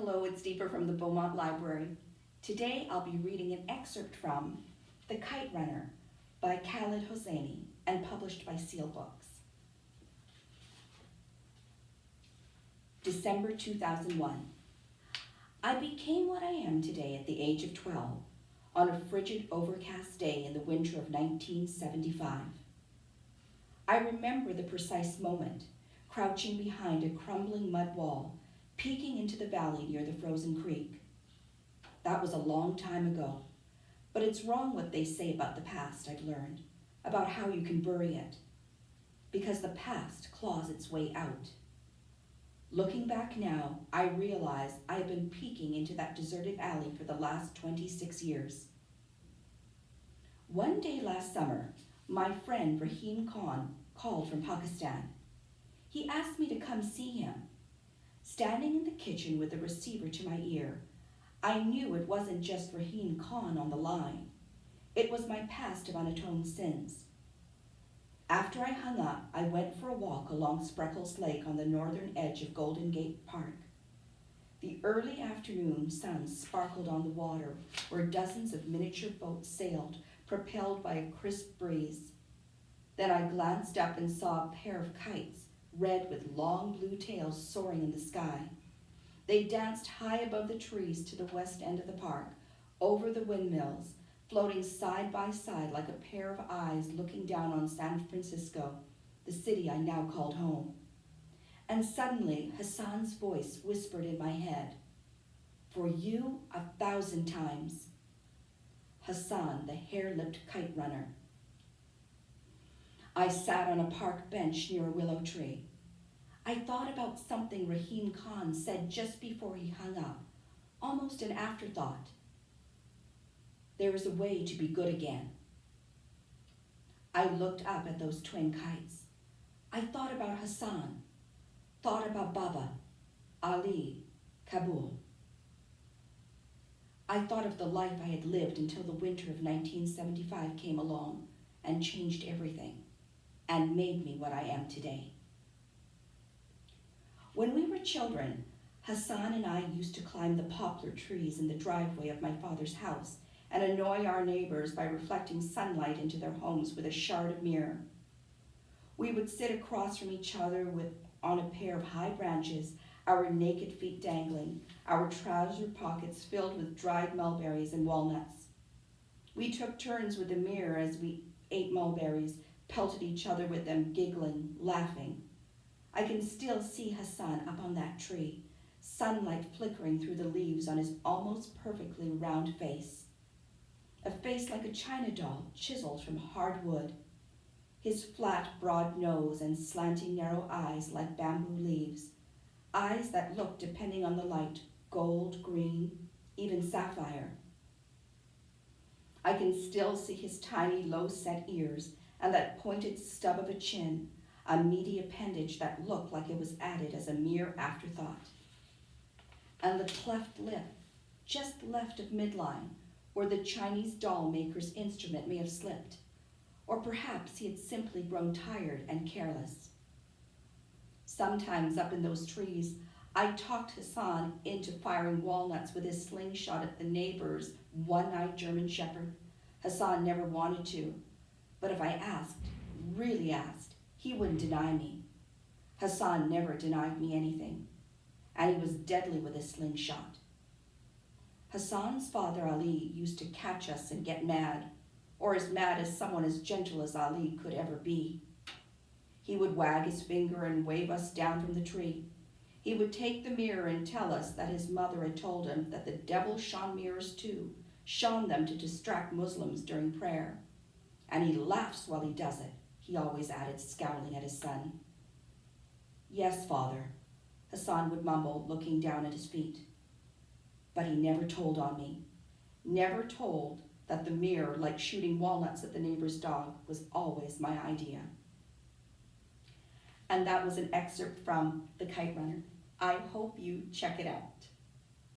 Hello, it's Deepa from the Beaumont Library. Today I'll be reading an excerpt from The Kite Runner by Khaled Hosseini and published by Seal Books. December 2001. I became what I am today at the age of 12 on a frigid, overcast day in the winter of 1975. I remember the precise moment, crouching behind a crumbling mud wall, peeking into the valley near the frozen creek. That was a long time ago, but it's wrong what they say about the past, I've learned, about how you can bury it, because the past claws its way out. Looking back now, I realize I have been peeking into that deserted alley for the last 26 years. One day last summer, my friend Rahim Khan called from Pakistan. He asked me to come see him. Standing in the kitchen with the receiver to my ear, I knew it wasn't just Rahim Khan on the line. It was my past of unatoned sins. After I hung up, I went for a walk along Spreckles Lake on the northern edge of Golden Gate Park. The early afternoon sun sparkled on the water where dozens of miniature boats sailed, propelled by a crisp breeze. Then I glanced up and saw a pair of kites, red with long blue tails, soaring in the sky. They danced high above the trees to the west end of the park, over the windmills, floating side by side like a pair of eyes looking down on San Francisco, the city I now called home. And suddenly Hassan's voice whispered in my head, "For you 1,000 times." Hassan, the hair-lipped kite runner. I sat on a park bench near a willow tree. I thought about something Rahim Khan said just before he hung up, almost an afterthought. There is a way to be good again. I looked up at those twin kites. I thought about Hassan, thought about Baba, Ali, Kabul. I thought of the life I had lived until the winter of 1975 came along and changed everything, and made me what I am today. When we were children, Hassan and I used to climb the poplar trees in the driveway of my father's house and annoy our neighbors by reflecting sunlight into their homes with a shard of mirror. We would sit across from each other on a pair of high branches, our naked feet dangling, our trouser pockets filled with dried mulberries and walnuts. We took turns with the mirror as we ate mulberries, pelted each other with them, giggling, laughing. I can still see Hassan up on that tree, sunlight flickering through the leaves on his almost perfectly round face. A face like a china doll chiseled from hard wood. His flat, broad nose and slanting, narrow eyes like bamboo leaves. Eyes that looked, depending on the light, gold, green, even sapphire. I can still see his tiny, low-set ears and that pointed stub of a chin, a meaty appendage that looked like it was added as a mere afterthought. And the cleft lip, just left of midline, where the Chinese doll maker's instrument may have slipped, or perhaps he had simply grown tired and careless. Sometimes up in those trees, I talked Hassan into firing walnuts with his slingshot at the neighbor's one-eyed German shepherd. Hassan never wanted to, but if I asked, really asked, he wouldn't deny me. Hassan never denied me anything, and he was deadly with his slingshot. Hassan's father Ali used to catch us and get mad, or as mad as someone as gentle as Ali could ever be. He would wag his finger and wave us down from the tree. He would take the mirror and tell us that his mother had told him that the devil shone mirrors too, shone them to distract Muslims during prayer. And he laughs while he does it, he always added, scowling at his son. "Yes, father," Hassan would mumble, looking down at his feet. But he never told on me, never told that the mirror, like shooting walnuts at the neighbor's dog, was always my idea. And that was an excerpt from The Kite Runner. I hope you check it out.